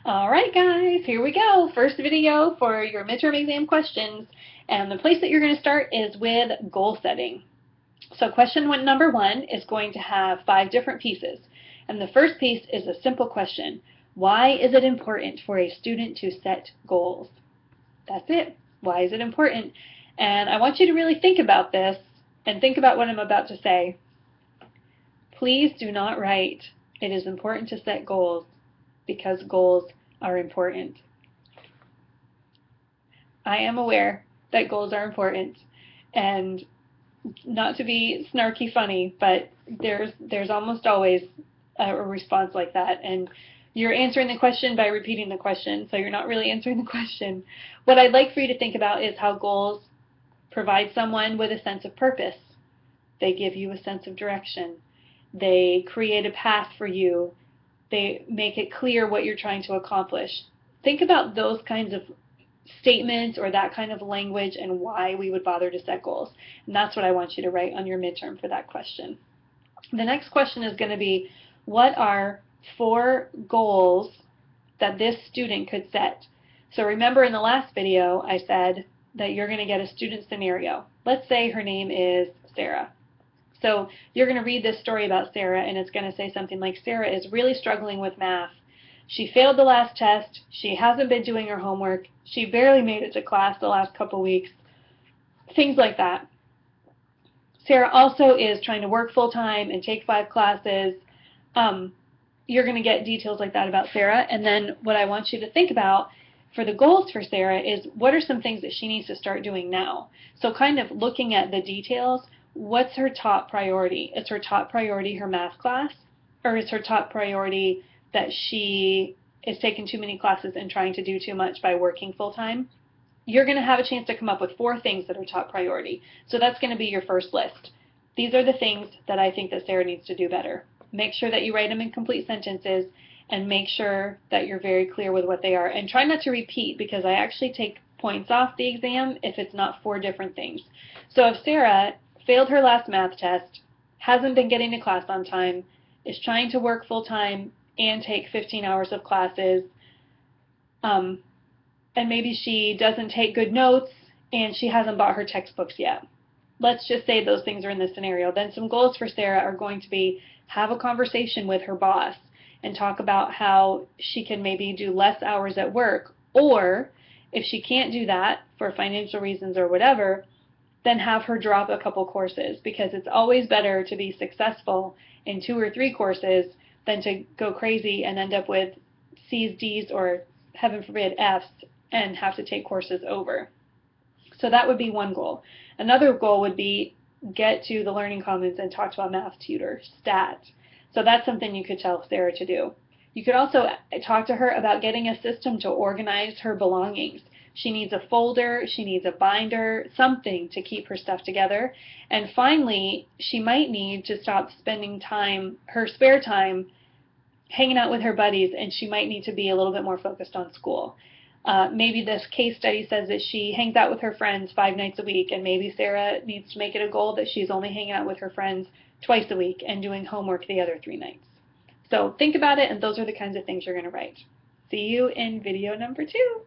All right, guys, here we go. First video for your midterm exam questions. And the place that you're going to start is with goal setting. So question number one is going to have 5 different pieces. And the first piece is a simple question. Why is it important for a student to set goals? That's it. Why is it important? And I want you to really think about this and think about what I'm about to say. Please do not write, "It is important to set goals," because goals are important. I am aware that goals are important, and not to be snarky funny, but there's almost always a response like that, and you're answering the question by repeating the question, so you're not really answering the question. What I'd like for you to think about is how goals provide someone with a sense of purpose. They give you a sense of direction. They create a path for you. They make it clear what you're trying to accomplish. Think about those kinds of statements or that kind of language and why we would bother to set goals. And that's what I want you to write on your midterm for that question. The next question is going to be, what are 4 goals that this student could set? So remember in the last video I said that you're going to get a student scenario. Let's say her name is Sarah. So you're going to read this story about Sarah, and it's going to say something like, Sarah is really struggling with math. She failed the last test. She hasn't been doing her homework. She barely made it to class the last couple weeks. Things like that. Sarah also is trying to work full-time and take 5 classes. You're going to get details like that about Sarah. And then what I want you to think about for the goals for Sarah is, what are some things that she needs to start doing now? So kind of looking at the details. What's her top priority? Is her top priority her math class? Or is her top priority that she is taking too many classes and trying to do too much by working full-time? You're going to have a chance to come up with 4 things that are top priority. So that's going to be your first list. These are the things that I think that Sarah needs to do better. Make sure that you write them in complete sentences and make sure that you're very clear with what they are. And try not to repeat, because I actually take points off the exam if it's not 4 different things. So if Sarah failed her last math test, hasn't been getting to class on time, is trying to work full-time and take 15 hours of classes, and maybe she doesn't take good notes and she hasn't bought her textbooks yet. Let's just say those things are in this scenario. Then some goals for Sarah are going to be, have a conversation with her boss and talk about how she can maybe do less hours at work, or if she can't do that for financial reasons or whatever, then have her drop a couple courses, because it's always better to be successful in 2 or 3 courses than to go crazy and end up with C's, D's, or heaven forbid F's and have to take courses over. So that would be one goal. Another goal would be, get to the Learning Commons and talk to a math tutor, STAT. So that's something you could tell Sarah to do. You could also talk to her about getting a system to organize her belongings. She needs a folder, she needs a binder, something to keep her stuff together. And finally, she might need to stop spending time, her spare time, hanging out with her buddies, and she might need to be a little bit more focused on school. Maybe this case study says that she hangs out with her friends 5 nights a week, and maybe Sarah needs to make it a goal that she's only hanging out with her friends twice a week and doing homework the other 3 nights. So think about it, and those are the kinds of things you're going to write. See you in video number 2.